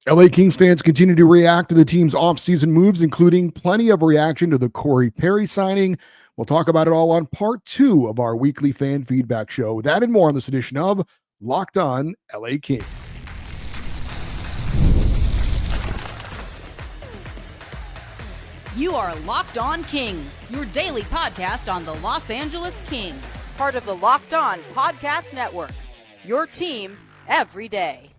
LA Kings fans continue to react to the team's offseason moves, including plenty of reaction to the Corey Perry signing. We'll talk about it all on part 2 of our weekly fan feedback show. That and more on this edition of Locked On LA Kings. You are Locked On Kings, your daily podcast on the Los Angeles Kings. Part of the Locked On Podcast Network, your team every day.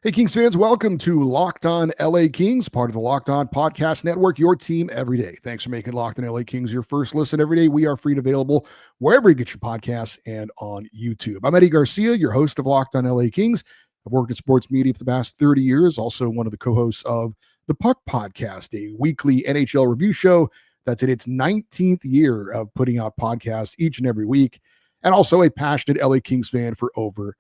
Hey, Kings fans, welcome to Locked On LA Kings, part of the Locked On Podcast Network, your team every day. Thanks for making Locked On LA Kings your first listen every day. We are free and available wherever you get your podcasts and on YouTube. I'm Eddie Garcia, your host of Locked On LA Kings. I've worked in sports media for the past 30 years, also one of the co-hosts of the Puck Podcast, a weekly NHL review show that's in its 19th year of putting out podcasts each and every week, and also a passionate LA Kings fan for over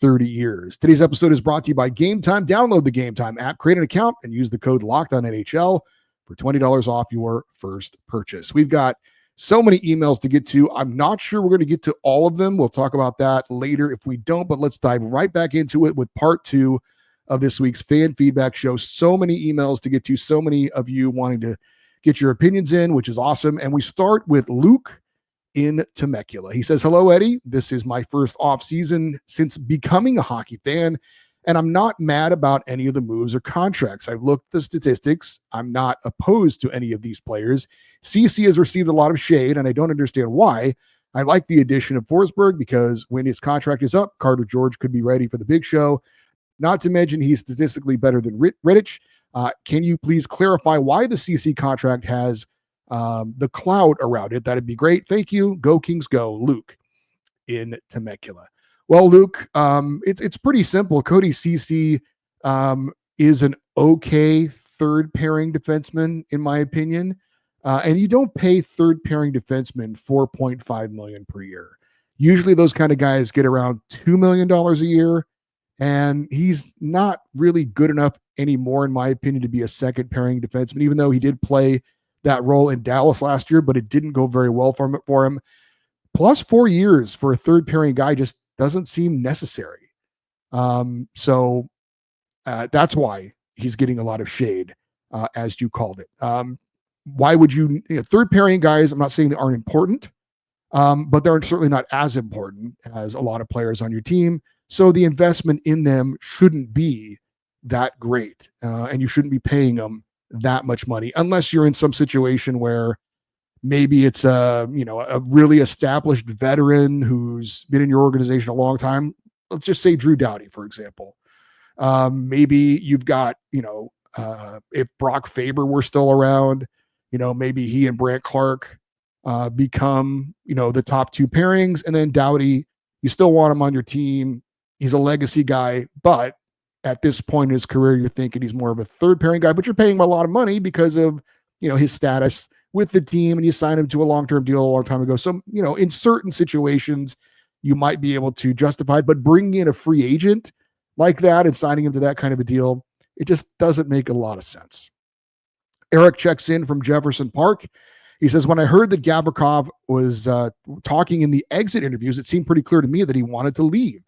30 years. Today's episode is brought to you by Gametime. Download the Gametime app, create an account, and use the code LOCKEDONNHL for $20 off your first purchase. We've got so many emails to get to. I'm not sure we're going to get to all of them. We'll talk about that later if we don't, but let's dive right back into it with part 2 of this week's fan feedback show. So many emails to get to, so many of you wanting to get your opinions in, which is awesome. And we start with Luke in Tmacula. He says, "Hello, Eddie. This is my first off season since becoming a hockey fan, and I'm not mad about any of the moves or contracts. I've looked at the statistics. I'm not opposed to any of these players. CC has received a lot of shade, and I don't understand why. I like the addition of Forsberg because when his contract is up, Carter George could be ready for the big show. Not to mention he's statistically better than Rittich. Can you please clarify why the CC contract has the cloud around it? That'd be great. Thank you. Go Kings go." Luke in Tmacula. Well, Luke, it's pretty simple. Cody CC is an okay third pairing defenseman, in my opinion. And you don't pay third pairing defensemen $4.5 million per year. Usually those kind of guys get around $2 million a year. And he's not really good enough anymore, in my opinion, to be a second pairing defenseman, even though he did play that role in Dallas last year, but it didn't go very well for him. Plus 4 years for a third pairing guy just doesn't seem necessary. So that's why he's getting a lot of shade, as you called it. Why would third pairing guys, I'm not saying they aren't important, but they're certainly not as important as a lot of players on your team. So the investment in them shouldn't be that great, and you shouldn't be paying them that much money unless you're in some situation where maybe it's a really established veteran who's been in your organization a long time. Let's just say Drew Doughty, for example. Maybe you've got, if Brock Faber were still around, maybe he and Brant Clark become, the top 2 pairings, and then Doughty, you still want him on your team. He's a legacy guy, but at this point in his career, you're thinking he's more of a third pairing guy, but you're paying him a lot of money because of, his status with the team, and you signed him to a long-term deal a long time ago. So, in certain situations, you might be able to justify it, but bringing in a free agent like that and signing him to that kind of a deal, it just doesn't make a lot of sense. Eric checks in from Jefferson Park. He says, "When I heard that Gavrikov was talking in the exit interviews, it seemed pretty clear to me that he wanted to leave.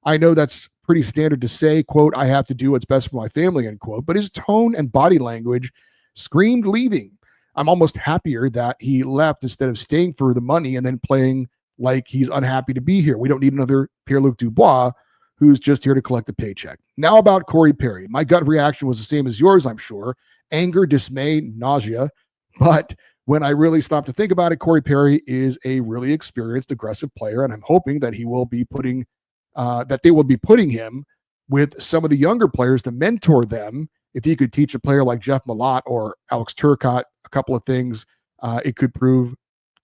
I know that's pretty standard to say, quote, I have to do what's best for my family, end quote, but his tone and body language screamed leaving. I'm almost happier that he left instead of staying for the money and then playing like he's unhappy to be here. We don't need another Pierre-Luc Dubois who's just here to collect a paycheck." Now about Corey Perry. My gut reaction was the same as yours, I'm sure. Anger, dismay, nausea. But when I really stopped to think about it, Corey Perry is a really experienced, aggressive player, and I'm hoping that they will be putting him with some of the younger players to mentor them. If he could teach a player like Jeff Malott or Alex Turcotte a couple of things, it could prove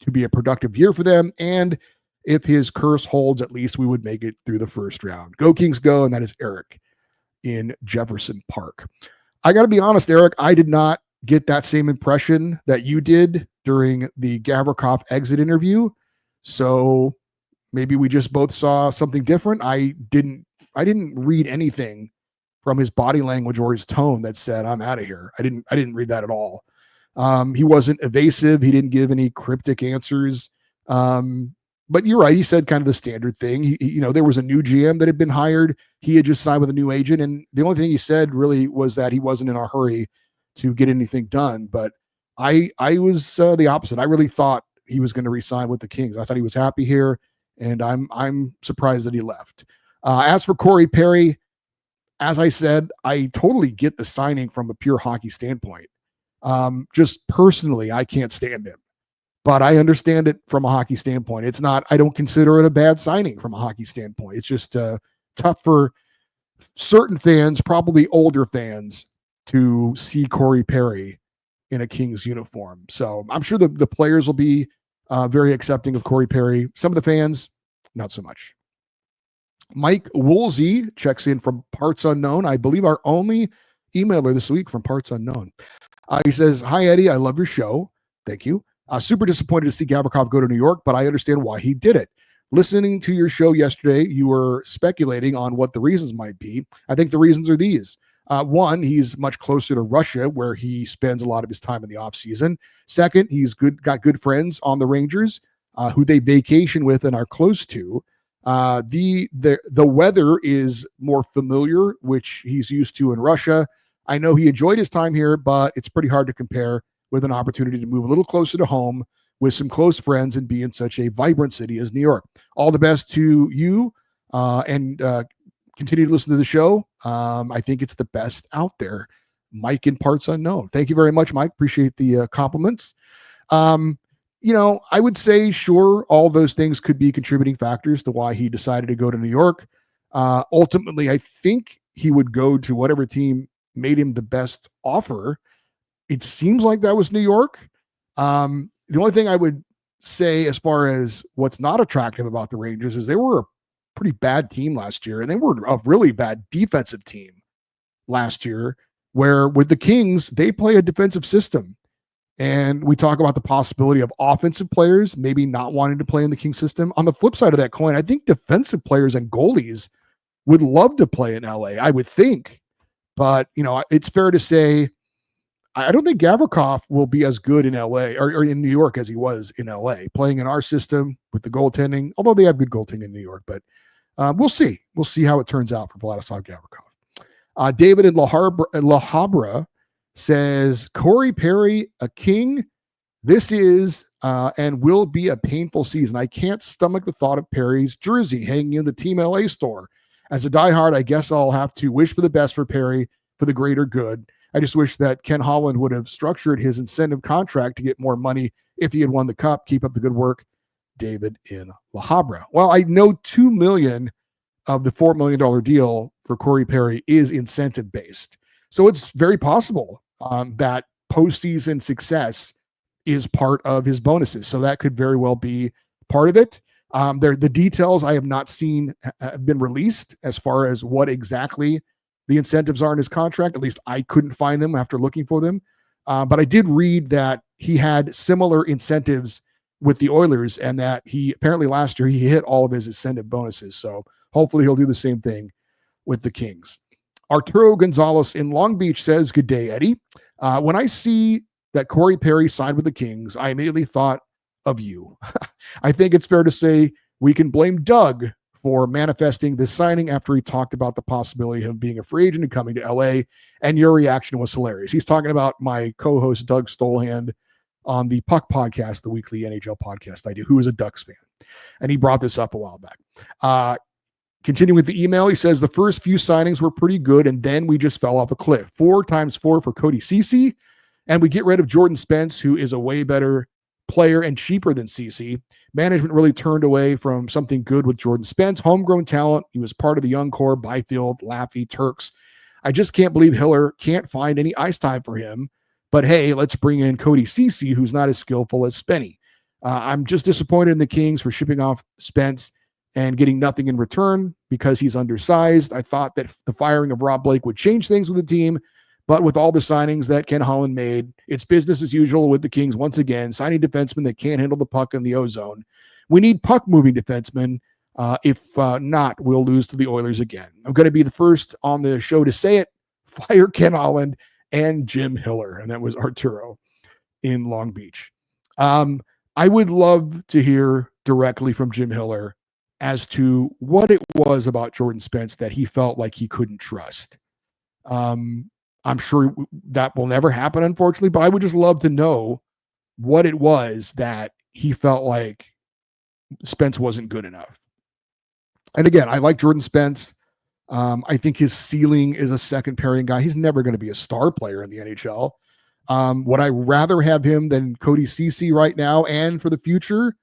to be a productive year for them. And if his curse holds, at least we would make it through the first round. Go Kings go, and that is Eric in Jefferson Park. I got to be honest, Eric, I did not get that same impression that you did during the Gavrikov exit interview. So maybe we just both saw something different. I didn't read anything from his body language or his tone that said, "I'm out of here." I didn't read that at all. He wasn't evasive. He didn't give any cryptic answers. But you're right. He said kind of the standard thing. There was a new GM that had been hired. He had just signed with a new agent. And the only thing he said really was that he wasn't in a hurry to get anything done. But I was the opposite. I really thought he was going to re-sign with the Kings. I thought he was happy here, and I'm surprised that he left. As for Corey Perry, as I said, I totally get the signing from a pure hockey standpoint. Just personally, I can't stand him, but I understand it from a hockey standpoint. It's not, I don't consider it a bad signing from a hockey standpoint. It's just tough for certain fans, probably older fans, to see Corey Perry in a Kings uniform. So I'm sure the players will be very accepting of Corey Perry. Some of the fans, not so much. Mike Woolsey checks in from Parts Unknown. I believe our only emailer this week from Parts Unknown. He says, "Hi, Eddie. I love your show. Thank you. Super disappointed to see Gavrikov go to New York, but I understand why he did it. Listening to your show yesterday, you were speculating on what the reasons might be. I think the reasons are these. One, he's much closer to Russia, where he spends a lot of his time in the offseason. Second, he's got good friends on the Rangers who they vacation with and are close to. The weather is more familiar, which he's used to in Russia. I know he enjoyed his time here, but it's pretty hard to compare with an opportunity to move a little closer to home with some close friends and be in such a vibrant city as New York. All the best to you and continue to listen to the show. I think it's the best out there." Mike in Parts Unknown. Thank you very much, Mike. Appreciate the compliments. I would say, sure, all those things could be contributing factors to why he decided to go to New York. Ultimately, I think he would go to whatever team made him the best offer. It seems like that was New York. The only thing I would say as far as what's not attractive about the Rangers is they were a pretty bad team last year, and they were a really bad defensive team last year, where with the Kings, they play a defensive system. And we talk about the possibility of offensive players maybe not wanting to play in the Kings system. On the flip side of that coin, I think defensive players and goalies would love to play in LA, I would think. But, it's fair to say, I don't think Gavrikov will be as good in LA or in New York as he was in LA, playing in our system with the goaltending, although they have good goaltending in New York. But we'll see. We'll see how it turns out for Vladislav Gavrikov. David in La Habra says, "Corey Perry, a King. This is and will be a painful season. I can't stomach the thought of Perry's jersey hanging in the Team LA store. As a diehard, I guess I'll have to wish for the best for Perry for the greater good. I just wish that Ken Holland would have structured his incentive contract to get more money if he had won the cup. Keep up the good work." David in La Habra. Well, I know $2 million of the $4 million deal for Corey Perry is incentive based. So it's very possible that postseason success is part of his bonuses. So that could very well be part of it. The details I have not seen have been released as far as what exactly the incentives are in his contract. At least I couldn't find them after looking for them. But I did read that he had similar incentives with the Oilers, and that he apparently last year he hit all of his incentive bonuses. So hopefully he'll do the same thing with the Kings. Arturo Gonzalez in Long Beach says, "Good day, Eddie. When I see that Corey Perry signed with the Kings, I immediately thought of you. I think it's fair to say we can blame Doug for manifesting this signing after he talked about the possibility of him being a free agent and coming to LA, and your reaction was hilarious." He's talking about my co-host Doug Stolhand on the Puck podcast, the weekly NHL podcast I do, who is a Ducks fan. And he brought this up a while back. Continuing with the email, he says, "The first few signings were pretty good, and then we just fell off a cliff. 4 times 4 for Cody Ceci, and we get rid of Jordan Spence, who is a way better player and cheaper than Ceci. Management really turned away from something good with Jordan Spence. Homegrown talent. He was part of the young core, Byfield, Laffy, Turks. I just can't believe Hiller can't find any ice time for him. But hey, let's bring in Cody Ceci, who's not as skillful as Spenny. I'm just disappointed in the Kings for shipping off Spence and getting nothing in return because he's undersized. I thought that the firing of Rob Blake would change things with the team, but with all the signings that Ken Holland made, it's business as usual with the Kings once again, signing defensemen that can't handle the puck in the ozone. We need puck-moving defensemen. If not, we'll lose to the Oilers again. I'm going to be the first on the show to say it. Fire Ken Holland and Jim Hiller." And that was Arturo in Long Beach. I would love to hear directly from Jim Hiller as to what it was about Jordan Spence that he felt like he couldn't trust. I'm sure that will never happen, unfortunately, but I would just love to know what it was that he felt like Spence wasn't good enough. And again, I like Jordan Spence. I think his ceiling is a second pairing guy. He's never going to be a star player in the NHL. Would I rather have him than Cody Ceci right now and for the future?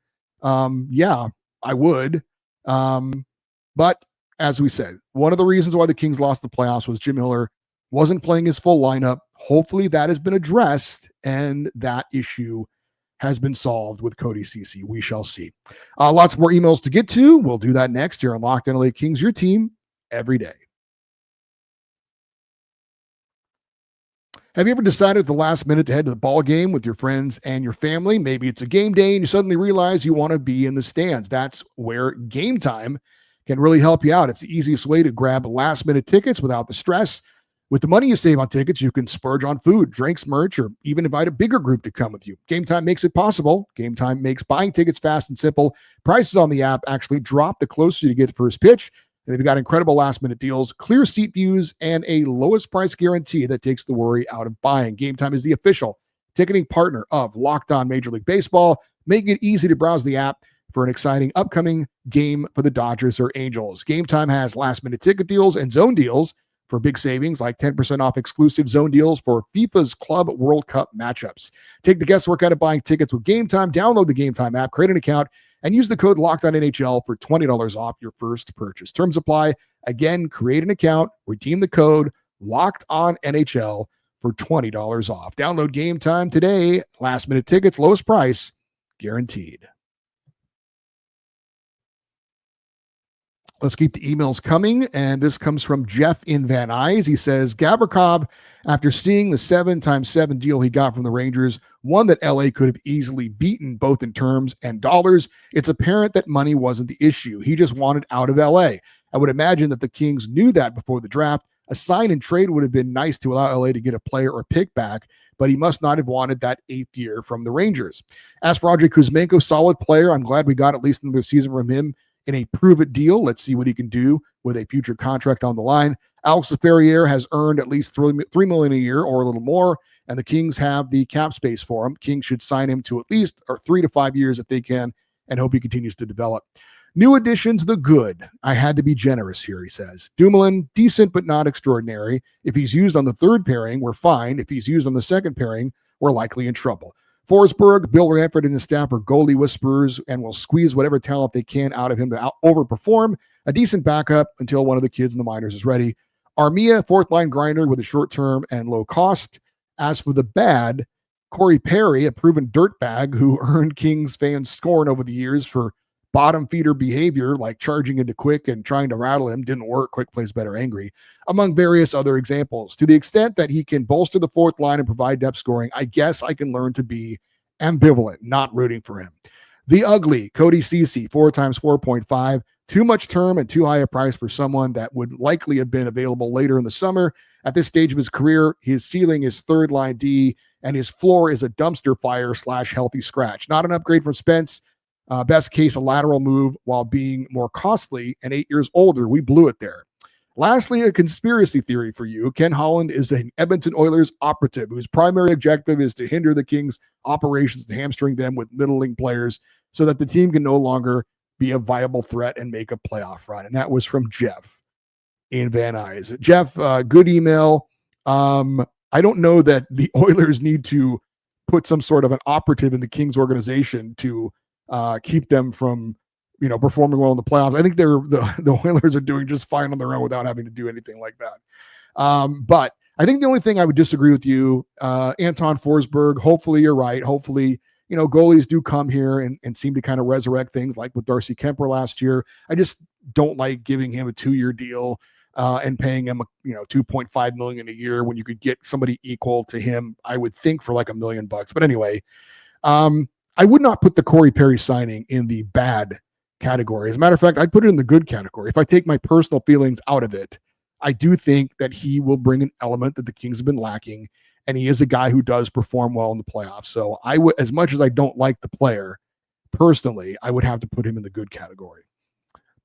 Yeah, I would. But as we said, one of the reasons why the Kings lost the playoffs was Jim Miller wasn't playing his full lineup. Hopefully that has been addressed and that issue has been solved with Cody Ceci. We shall see. Lots more emails to get to. We'll do that next here on Locked On LA Kings, your team every day. Have you ever decided at the last minute to head to the ball game with your friends and your family? Maybe it's a game day and you suddenly realize you want to be in the stands. That's where Gametime can really help you out. It's the easiest way to grab last minute tickets without the stress. With the money you save on tickets, you can splurge on food, drinks, merch, or even invite a bigger group to come with you. Gametime makes it possible. Gametime makes buying tickets fast and simple. Prices on the app actually drop the closer you get to first pitch. And they've got incredible last-minute deals, clear seat views, and a lowest price guarantee that takes the worry out of buying. Gametime is the official ticketing partner of Locked On Major League Baseball, making it easy to browse the app for an exciting upcoming game for the Dodgers or Angels. Gametime has last-minute ticket deals and zone deals for big savings, like 10% off exclusive zone deals for FIFA's Club World Cup matchups. Take the guesswork out of buying tickets with Gametime. Download the Gametime app, create an account, and use the code LOCKEDONNHL for $20 off your first purchase. Terms apply. Again, create an account, redeem the code LOCKEDONNHL for $20 off. Download Gametime today. Last-minute tickets, lowest price, guaranteed. Let's keep the emails coming, and this comes from Jeff in Van Nuys. He says, Gavrikov, after seeing the 7x7 deal he got from the Rangers, one that LA could have easily beaten both in terms and dollars, it's apparent that money wasn't the issue. He just wanted out of LA. I would imagine that the Kings knew that before the draft. A sign and trade would have been nice to allow LA to get a player or pick back, but he must not have wanted that 8th year from the Rangers. As for Andrei Kuzmenko, solid player. I'm glad we got at least another season from him in a prove-it deal. Let's see what he can do with a future contract on the line. Alex Laferriere has earned at least $3 million a year or a little more, and the Kings have the cap space for him. Kings should sign him to at least 3 to 5 years if they can, and hope he continues to develop. New additions, the good. I had to be generous here, he says. Dumoulin, decent but not extraordinary. If he's used on the third pairing, we're fine. If he's used on the second pairing, we're likely in trouble. Forsberg, Bill Ranford and his staff are goalie whisperers and will squeeze whatever talent they can out of him to overperform. A decent backup until one of the kids in the minors is ready. Armia, fourth-line grinder with a short term and low cost. As for the bad, Corey Perry, a proven dirtbag who earned Kings fans scorn over the years for bottom feeder behavior like charging into Quick and trying to rattle him. Didn't work. Quick plays better angry, among various other examples. To the extent that he can bolster the fourth line and provide depth scoring, I guess I can learn to be ambivalent, not rooting for him. The ugly, Cody Ceci, 4 times 4.5, too much term and too high a price for someone that would likely have been available later in the summer. At this stage of his career, his ceiling is third line D and his floor is a dumpster fire / healthy scratch. Not an upgrade from Spence. Best case, a lateral move while being more costly and 8 years older. We blew it there. Lastly, a conspiracy theory for you. Ken Holland is an Edmonton Oilers operative whose primary objective is to hinder the Kings' operations and hamstring them with middling players so that the team can no longer be a viable threat and make a playoff run. And that was from Jeff in Van Nuys. Jeff, good email. I don't know that the Oilers need to put some sort of an operative in the Kings organization to keep them from, performing well in the playoffs. I think the Oilers are doing just fine on their own without having to do anything like that. But I think the only thing I would disagree with you, Anton Forsberg, hopefully you're right. Hopefully, goalies do come here and seem to kind of resurrect things like with Darcy Kemper last year. I just don't like giving him a 2-year deal and paying him, $2.5 million a year when you could get somebody equal to him, I would think, for like $1 million. But anyway, I would not put the Corey Perry signing in the bad category. As a matter of fact, I'd put it in the good category. If I take my personal feelings out of it, I do think that he will bring an element that the Kings have been lacking, and he is a guy who does perform well in the playoffs. So I would, as much as I don't like the player, personally, I would have to put him in the good category.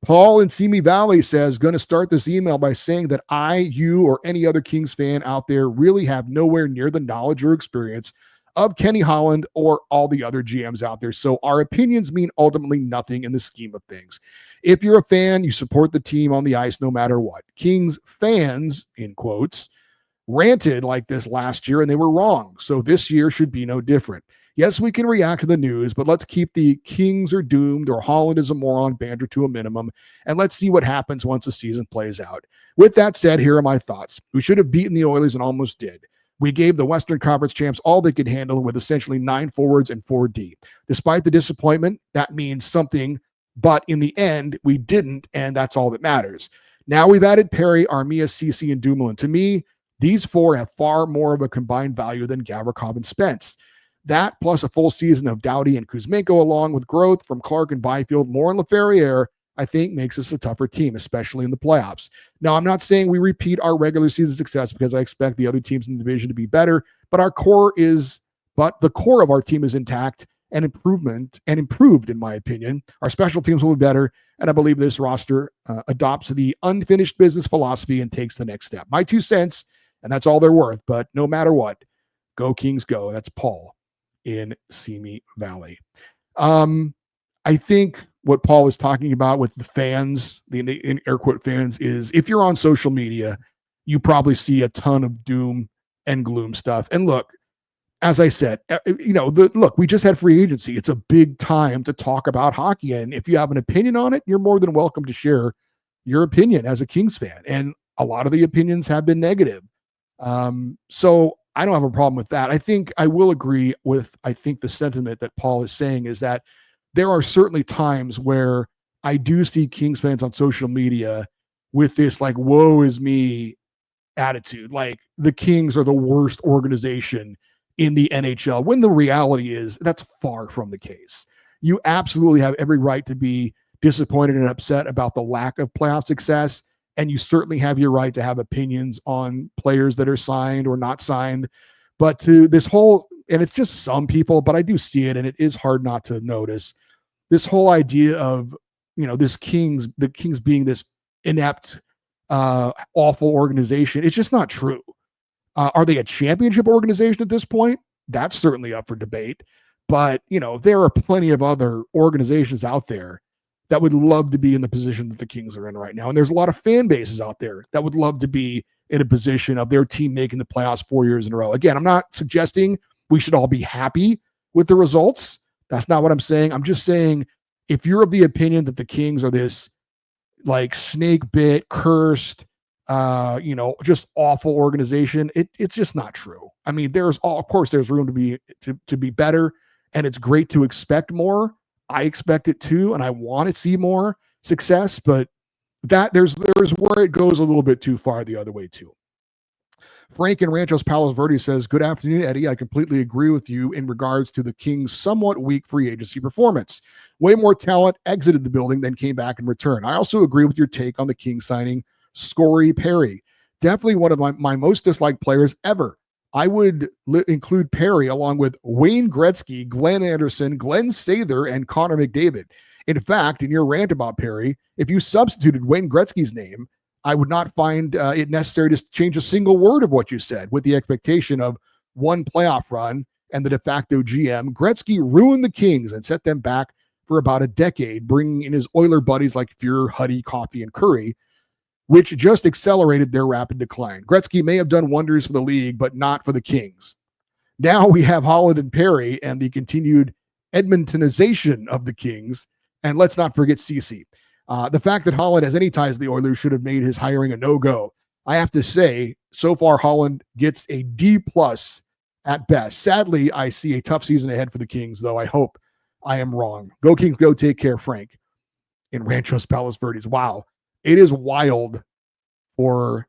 Paul in Simi Valley says, going to start this email by saying that I, you, or any other Kings fan out there really have nowhere near the knowledge or experience of Kenny Holland or all the other GMs out there. So our opinions mean ultimately nothing in the scheme of things. If you're a fan, you support the team on the ice no matter what. Kings fans, in quotes, ranted like this last year and they were wrong. So this year should be no different. Yes, we can react to the news, but let's keep the Kings are doomed or Holland is a moron banter to a minimum, and let's see what happens once the season plays out. With that said, here are my thoughts. We should have beaten the Oilers and almost did. We gave the Western Conference champs all they could handle with essentially 9 forwards and 4D. Despite the disappointment, that means something, but in the end, we didn't, and that's all that matters. Now we've added Perry, Armia, Ceci, and Dumoulin. To me, these four have far more of a combined value than Gavrikov and Spence. That plus a full season of Doughty and Kuzmenko along with growth from Clark and Byfield, more in LaFerriere, I think makes us a tougher team, especially in the playoffs. Now, I'm not saying we repeat our regular season success because I expect the other teams in the division to be better, but the core of our team is intact and improved, in my opinion. Our special teams will be better, and I believe this roster adopts the unfinished business philosophy and takes the next step. My 2 cents, and that's all they're worth, but no matter what, go Kings go. That's Paul in Simi Valley. I think what Paul is talking about with the fans, the in air quote fans, is if you're on social media, you probably see a ton of doom and gloom stuff. And look, as I said, we just had free agency. It's a big time to talk about hockey. And if you have an opinion on it, you're more than welcome to share your opinion as a Kings fan. And a lot of the opinions have been negative. So I don't have a problem with that. I think I will agree with, the sentiment that Paul is saying is that there are certainly times where I do see Kings fans on social media with this like, woe is me attitude. Like the Kings are the worst organization in the NHL, when the reality is that's far from the case. You absolutely have every right to be disappointed and upset about the lack of playoff success. And you certainly have your right to have opinions on players that are signed or not signed. But to this whole, and it's just some people, but I do see it, and it is hard not to notice this whole idea of, the Kings being this inept, awful organization. It's just not true. Are they a championship organization at this point? That's certainly up for debate. But, there are plenty of other organizations out there that would love to be in the position that the Kings are in right now. And there's a lot of fan bases out there that would love to be in a position of their team making the playoffs 4 years in a row. Again, I'm not suggesting we should all be happy with the results. That's not what I'm saying. I'm just saying if you're of the opinion that the Kings are this like snake bit, cursed, just awful organization, it's just not true. I mean, there's room to be better, and it's great to expect more. I expect it too, and I want to see more success, but that there's where it goes a little bit too far the other way too. Frank in Ranchos Palos Verdes says, good afternoon, Eddie. I completely agree with you in regards to the Kings' somewhat weak free agency performance. Way more talent exited the building than came back in return. I also agree with your take on the Kings signing Scory Perry. Definitely one of my most disliked players ever. I would include Perry along with Wayne Gretzky, Glenn Anderson, Glenn Sather, and Connor McDavid. In fact, in your rant about Perry, if you substituted Wayne Gretzky's name, I would not find it necessary to change a single word of what you said, with the expectation of one playoff run and the de facto GM. Gretzky ruined the Kings and set them back for about a decade, bringing in his Oiler buddies like Fuhr, Huddy, Coffey, and Curry, which just accelerated their rapid decline. Gretzky may have done wonders for the league, but not for the Kings. Now we have Holland and Perry and the continued Edmontonization of the Kings. And let's not forget Ceci. The fact that Holland has any ties to the Oilers should have made his hiring a no-go. I have to say, so far Holland gets a D+ at best. Sadly, I see a tough season ahead for the Kings, though I hope I am wrong. Go Kings, go. Take care, Frank in Ranchos Palos Verdes. Wow. It is wild for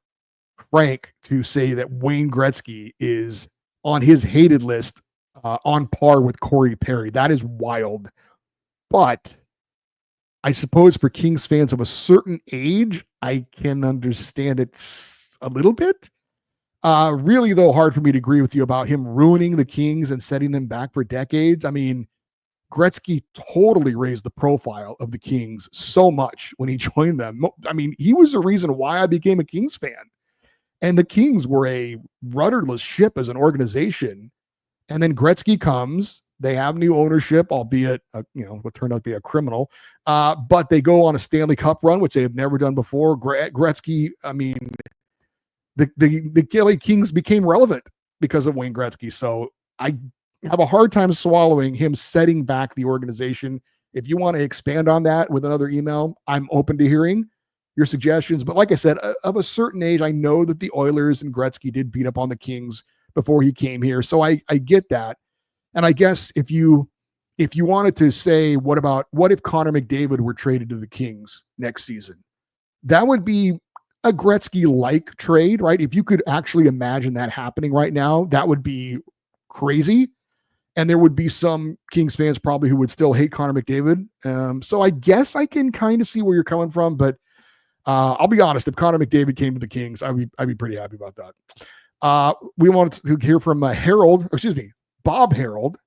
Frank to say that Wayne Gretzky is on his hated list on par with Corey Perry. That is wild. But I suppose for Kings fans of a certain age, I can understand it a little bit. Really, though, hard for me to agree with you about him ruining the Kings and setting them back for decades. I mean, Gretzky totally raised the profile of the Kings so much when he joined them. I mean, he was the reason why I became a Kings fan. And the Kings were a rudderless ship as an organization. And then Gretzky comes. They have new ownership, albeit, what turned out to be a criminal. But they go on a Stanley Cup run, which they have never done before. Gretzky, I mean, the LA Kings became relevant because of Wayne Gretzky. So I have a hard time swallowing him setting back the organization. If you want to expand on that with another email, I'm open to hearing your suggestions. But like I said, of a certain age, I know that the Oilers and Gretzky did beat up on the Kings before he came here. So I get that. And I guess if you wanted to say, what if Connor McDavid were traded to the Kings next season? That would be a Gretzky-like trade, right? If you could actually imagine that happening right now, that would be crazy. And there would be some Kings fans probably who would still hate Connor McDavid. So I guess I can kind of see where you're coming from, but I'll be honest, if Connor McDavid came to the Kings, I'd be pretty happy about that. We wanted to hear from Bob Harold.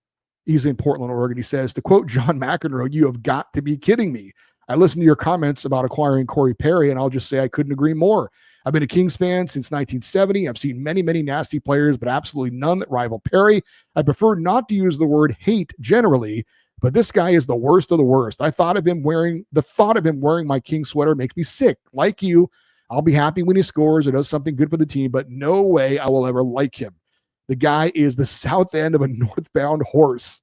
He's in Portland, Oregon. He says, to quote John McEnroe, "You have got to be kidding me. I listened to your comments about acquiring Corey Perry, and I'll just say I couldn't agree more. I've been a Kings fan since 1970. I've seen many, many nasty players, but absolutely none that rival Perry. I prefer not to use the word hate generally, but this guy is the worst of the worst. The thought of him wearing my King sweater makes me sick. Like you, I'll be happy when he scores or does something good for the team, but no way I will ever like him. The guy is the south end of a northbound horse."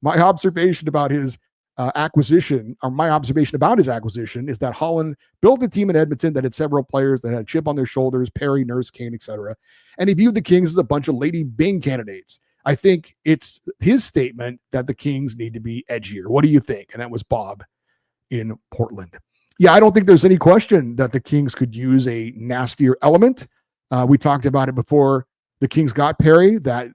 My observation about his acquisition is that Holland built a team in Edmonton that had several players that had a chip on their shoulders, Perry, Nurse, Kane, etc. And he viewed the Kings as a bunch of Lady Bing candidates. I think it's his statement that the Kings need to be edgier. What do you think? And that was Bob in Portland. Yeah, I don't think there's any question that the Kings could use a nastier element. We talked about it before the Kings got Perry, that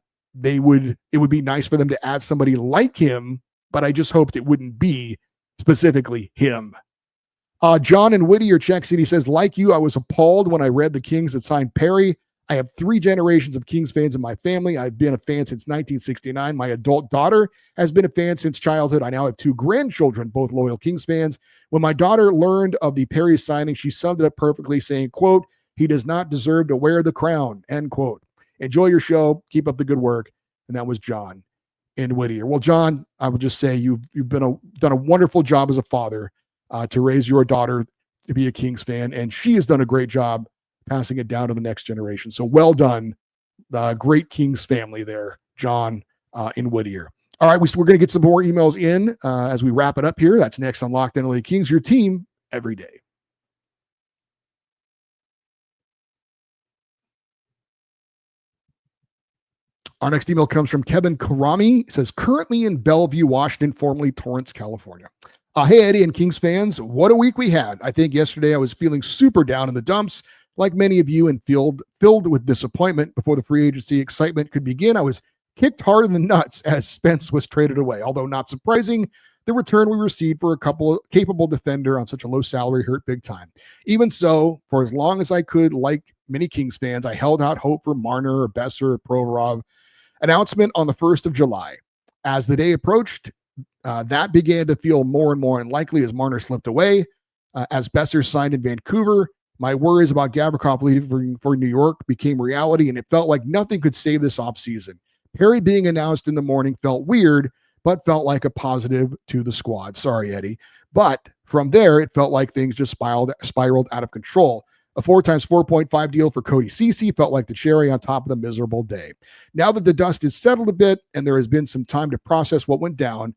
it would be nice for them to add somebody like him, but I just hoped it wouldn't be specifically him. John in Whittier checks in. He says, like you, I was appalled when I read the Kings had signed Perry. I have 3 generations of Kings fans in my family. I've been a fan since 1969. My adult daughter has been a fan since childhood. I now have 2 grandchildren, both loyal Kings fans. When my daughter learned of the Perry signing, she summed it up perfectly, saying, quote, "He does not deserve to wear the crown," end quote. Enjoy your show. Keep up the good work. And that was John in Whittier. Well, John, I would just say you've done a wonderful job as a father to raise your daughter to be a Kings fan, and she has done a great job passing it down to the next generation. So well done. Great Kings family there, John in Whittier. All right, we're going to get some more emails in as we wrap it up here. That's next on Locked On LA Kings, your team every day. Our next email comes from Kevin Karami. He says, currently in Bellevue, Washington, formerly Torrance, California. Hey, Eddie and Kings fans, what a week we had. I think yesterday I was feeling super down in the dumps, like many of you, and filled with disappointment before the free agency excitement could begin. I was kicked hard in the nuts as Spence was traded away. Although not surprising, the return we received for a capable defender on such a low salary hurt big time. Even so, for as long as I could, like many Kings fans, I held out hope for Marner or Besser or Provorov. Announcement on the 1st of July. As the day approached, that began to feel more and more unlikely as Marner slipped away. As Besser signed in Vancouver, my worries about Gavrikov leaving for New York became reality, and it felt like nothing could save this offseason. Perry being announced in the morning felt weird, but felt like a positive to the squad. Sorry, Eddie. But from there, it felt like things just spiraled out of control. A 4 times 4.5 deal for Cody Ceci felt like the cherry on top of the miserable day. Now that the dust is settled a bit and there has been some time to process what went down,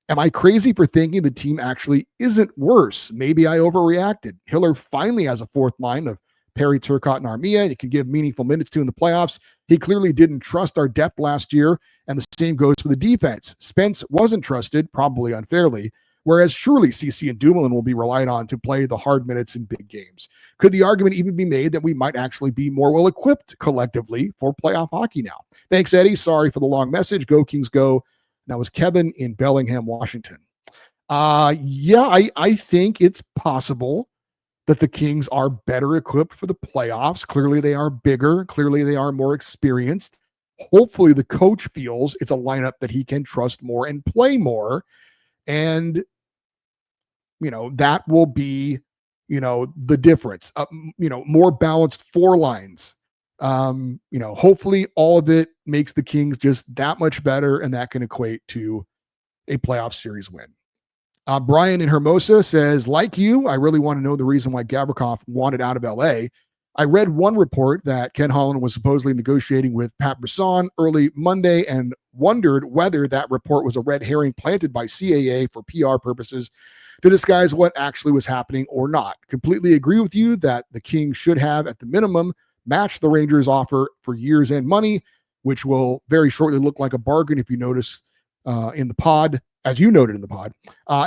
am I crazy for thinking the team actually isn't worse? Maybe I overreacted. Hiller finally has a 4th line of Perry, Turcotte, and Armia, and he can give meaningful minutes to in the playoffs. He clearly didn't trust our depth last year, and the same goes for the defense. Spence wasn't trusted, probably unfairly, whereas surely CC and Dumoulin will be relied on to play the hard minutes in big games. Could the argument even be made that we might actually be more well-equipped collectively for playoff hockey now? Thanks, Eddie. Sorry for the long message. Go Kings, go. That was Kevin in Bellingham, Washington. I think it's possible that the Kings are better equipped for the playoffs. Clearly, they are bigger. Clearly, they are more experienced. hopefully the coach feels it's a lineup that he can trust more and play more. And, that will be, the difference. More balanced four lines. Hopefully all of it makes the Kings just that much better, and that can equate to a playoff series win. Brian in Hermosa says, like you, I really want to know the reason why Gavrikov wanted out of LA. I read one report that Ken Holland was supposedly negotiating with Pat Brisson early Monday and wondered whether that report was a red herring planted by CAA for PR purposes to disguise what actually was happening or not. Completely agree with you that the Kings should have, at the minimum, matched the Rangers' offer for years and money, which will very shortly look like a bargain if you notice in the pod, as you noted in the pod.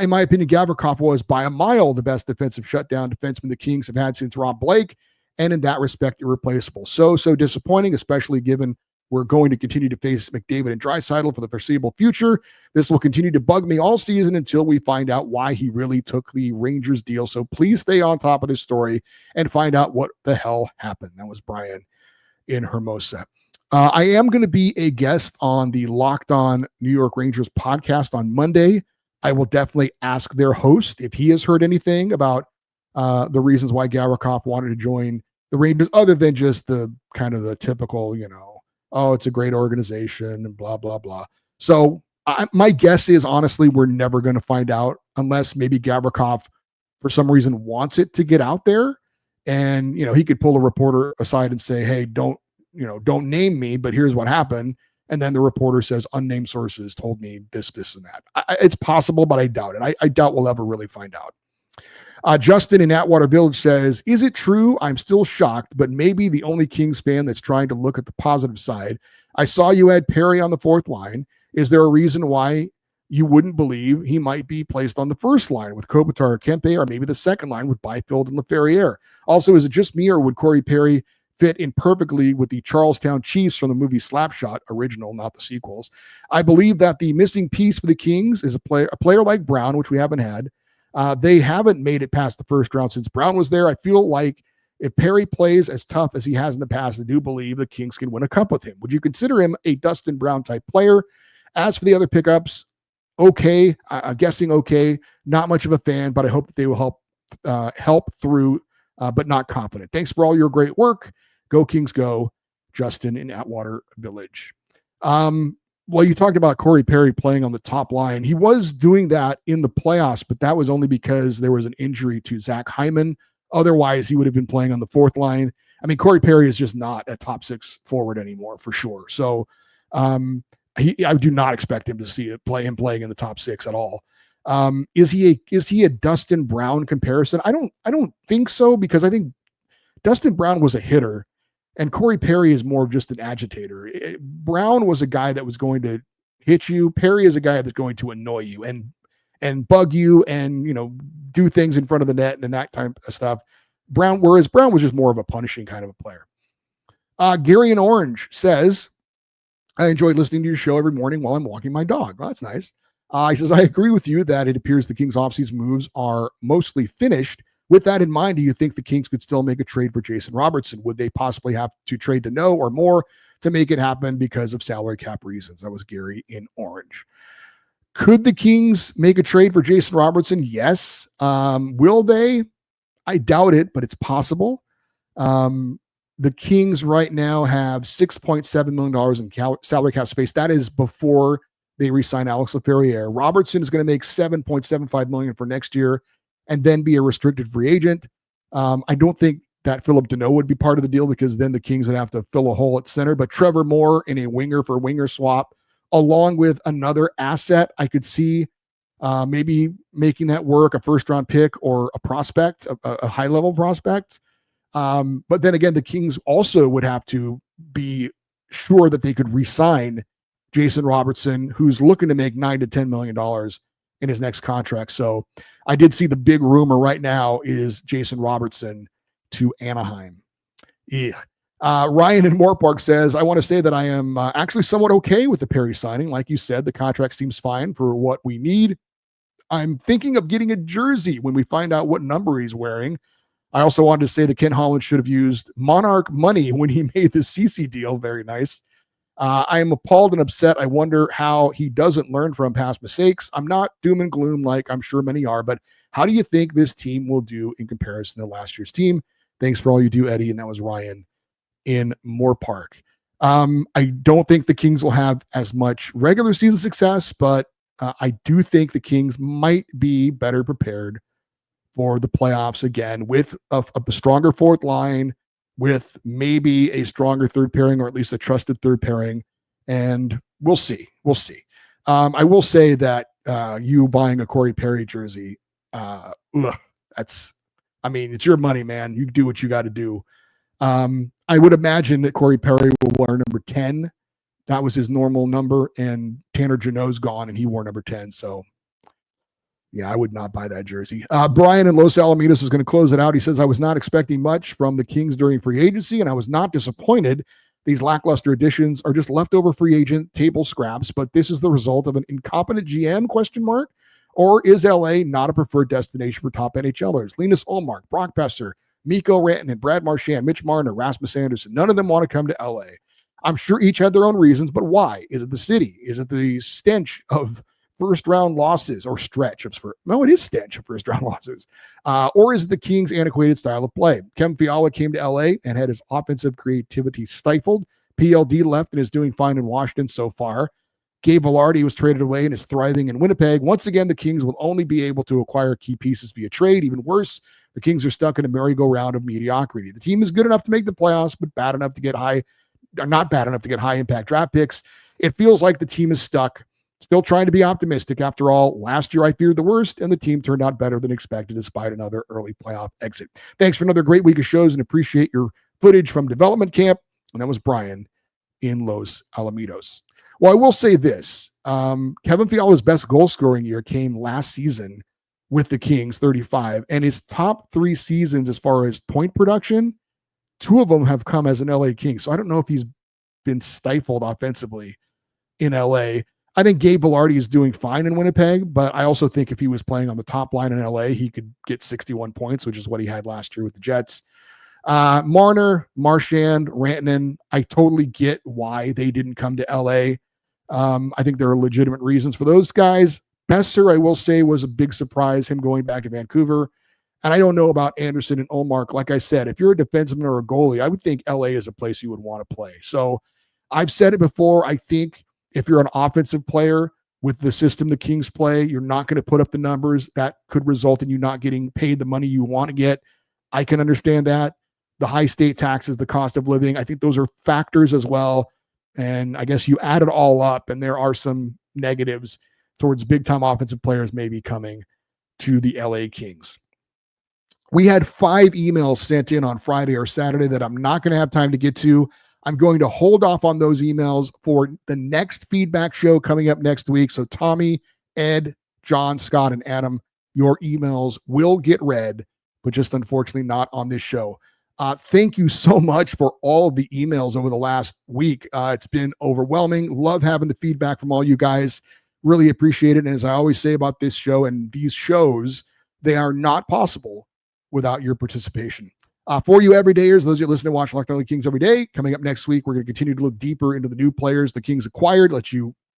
In my opinion, Gavrikov was by a mile the best defensive shutdown defenseman the Kings have had since Rob Blake, and in that respect, irreplaceable. So disappointing, especially given we're going to continue to face McDavid and Draisaitl for the foreseeable future. This will continue to bug me all season until we find out why he really took the Rangers deal. So please stay on top of this story and find out what the hell happened. That was Brian in Hermosa. I am going to be a guest on the Locked On New York Rangers podcast on Monday. I will definitely ask their host if he has heard anything about the reasons why Gavrikov wanted to join the Rangers, other than just the kind of the typical, oh, it's a great organization and blah, blah, blah. So my guess is, honestly, we're never going to find out unless maybe Gavrikov, for some reason, wants it to get out there. And, he could pull a reporter aside and say, hey, don't name me, but here's what happened. And then the reporter says, unnamed sources told me this, and that. It's possible, but I doubt it. I doubt we'll ever really find out. Justin in Atwater Village says, is it true? I'm still shocked, but maybe the only Kings fan that's trying to look at the positive side. I saw you had Perry on the fourth line. Is there a reason why you wouldn't believe he might be placed on the first line with Kopitar or Kempe, or maybe the second line with Byfield and Laferriere? Also, is it just me, or would Corey Perry fit in perfectly with the Charlestown Chiefs from the movie Slapshot original, not the sequels? I believe that the missing piece for the Kings is a player like Brown, which we haven't had. They haven't made it past the first round since Brown was there. I feel like if Perry plays as tough as he has in the past, I do believe the Kings can win a cup with him. Would you consider him a Dustin Brown type player? As for the other pickups, okay, I'm guessing okay. Not much of a fan, but I hope that they will help through, but not confident. Thanks for all your great work. Go Kings, go. Justin in Atwater Village. Well, you talked about Corey Perry playing on the top line. He was doing that in the playoffs, but that was only because there was an injury to Zach Hyman. Otherwise, he would have been playing on the fourth line. I mean, Corey Perry is just not a top six forward anymore, for sure. So I do not expect him to see him playing in the top six at all. Is he a Dustin Brown comparison? I don't think so, because I think Dustin Brown was a hitter, and Corey Perry is more of just an agitator. Brown was a guy that was going to hit you. Perry is a guy that's going to annoy you and bug you and, do things in front of the net and that type of stuff. Whereas Brown was just more of a punishing kind of a player. Gary in Orange says, I enjoy listening to your show every morning while I'm walking my dog. Well, that's nice. He says, I agree with you that it appears the Kings offseason moves are mostly finished. With that in mind, do you think the Kings could still make a trade for Jason Robertson? Would they possibly have to trade to no or more to make it happen because of salary cap reasons? That was Gary in Orange. Could the Kings make a trade for Jason Robertson? Yes. Will they? I doubt it, but it's possible. The Kings right now have $6.7 million in salary cap space. That is before they re-sign Alex Laferriere. Robertson is going to make $7.75 million for next year and then be a restricted free agent. I don't think that Philip Deneau would be part of the deal, because then the Kings would have to fill a hole at center. But Trevor Moore in a winger for winger swap, along with another asset, I could see maybe making that work, a first-round pick or a prospect, a high-level prospect. But then again, the Kings also would have to be sure that they could re-sign Jason Robertson, who's looking to make $9 to $10 million in his next contract. So I did see the big rumor right now is Jason Robertson to Anaheim. Yeah. Ryan in Moorpark says, I want to say that I am actually somewhat okay with the Perry signing. Like you said, the contract seems fine for what we need. I'm thinking of getting a jersey when we find out what number he's wearing. I also wanted to say that Ken Holland should have used Monarch Money when he made the CC deal. Very nice. I am appalled and upset. I wonder how he doesn't learn from past mistakes. I'm not doom and gloom like I'm sure many are, but how do you think this team will do in comparison to last year's team? Thanks for all you do, Eddie. And that was Ryan in Moore Park. I don't think the Kings will have as much regular season success, but I do think the Kings might be better prepared for the playoffs again with a stronger fourth line, with maybe a stronger third pairing, or at least a trusted third pairing. And we'll see. We'll see. I will say that you buying a Corey Perry jersey, it's your money, man. You do what you got to do. I would imagine that Corey Perry will wear number 10. That was his normal number, and Tanner Jeannot's gone, and he wore number 10. So, yeah, I would not buy that jersey. Brian in Los Alamitos is going to close it out. He says, I was not expecting much from the Kings during free agency, and I was not disappointed. These lackluster additions are just leftover free agent table scraps, but this is the result of an incompetent GM, ? Or is LA not a preferred destination for top NHLers? Linus Ullmark, Brock Besser, Mikko Rantanen, Brad Marchand, Mitch Marner, Rasmus Anderson. None of them want to come to LA. I'm sure each had their own reasons, but why? Is it the city? Is it the stench of first-round losses or stretch of no, it is stench of first-round losses. Or is it the Kings' antiquated style of play? Kevin Fiala came to LA and had his offensive creativity stifled. PLD left and is doing fine in Washington so far. Gabe Vilardi was traded away and is thriving in Winnipeg. Once again, the Kings will only be able to acquire key pieces via trade. Even worse, the Kings are stuck in a merry-go-round of mediocrity. The team is good enough to make the playoffs, but not bad enough to get high-impact draft picks. It feels like the team is stuck, still trying to be optimistic. After all, last year I feared the worst, and the team turned out better than expected despite another early playoff exit. Thanks for another great week of shows, and appreciate your footage from development camp. And that was Brian in Los Alamitos. Well, I will say this. Kevin Fiala's best goal-scoring year came last season with the Kings, 35, and his top 3 seasons as far as point production, 2 of them have come as an LA King. So I don't know if he's been stifled offensively in LA. I think Gabe Vilardi is doing fine in Winnipeg, but I also think if he was playing on the top line in LA, he could get 61 points, which is what he had last year with the Jets. Marner, Marchand, Rantanen, I totally get why they didn't come to LA. I think there are legitimate reasons for those guys. Besser, I will say, was a big surprise, him going back to Vancouver. And I don't know about Anderson and Ullmark. Like I said, if you're a defenseman or a goalie, I would think LA is a place you would want to play. So I've said it before. I think if you're an offensive player with the system the Kings play, you're not going to put up the numbers. That could result in you not getting paid the money you want to get. I can understand that. The high state taxes, the cost of living, I think those are factors as well. And I guess you add it all up, and there are some negatives towards big-time offensive players maybe coming to the LA Kings. We had 5 emails sent in on Friday or Saturday that I'm not going to have time to get to. I'm going to hold off on those emails for the next feedback show coming up next week. So Tommy, Ed, John, Scott, and Adam, your emails will get read, but just unfortunately not on this show. Thank you so much for all of the emails over the last week. It's been overwhelming. Love having the feedback from all you guys. Really appreciate it. And as I always say about this show and these shows, they are not possible without your participation. For you everydayers, those that listen to watch Locked On Kings every day, coming up next week, we're going to continue to look deeper into the new players the Kings acquired,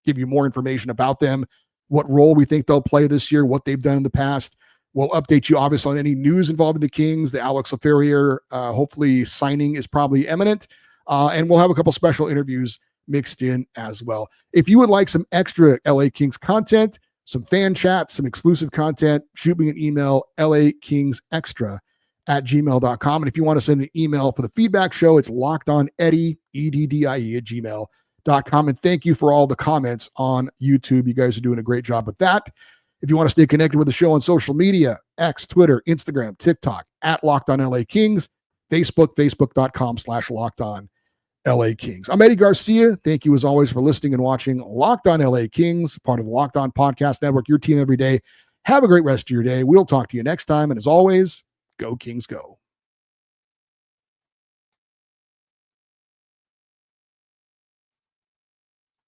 give you more information about them, what role we think they'll play this year, what they've done in the past. We'll update you, obviously, on any news involving the Kings. The Alex Laferriere, hopefully, signing is probably imminent. And we'll have a couple special interviews mixed in as well. If you would like some extra LA Kings content, some fan chats, some exclusive content, shoot me an email, lakingsextra@gmail.com. And if you want to send an email for the feedback show, it's lockedoneddie, EDDIE, @gmail.com. And thank you for all the comments on YouTube. You guys are doing a great job with that. If you want to stay connected with the show on social media, X, Twitter, Instagram, TikTok, @LockedOnLAKings, Facebook, facebook.com/LockedOnLAKings. I'm Eddie Garcia. Thank you as always for listening and watching Locked On LA Kings, part of the Locked On Podcast Network, your team every day. Have a great rest of your day. We'll talk to you next time. And as always, go Kings, go.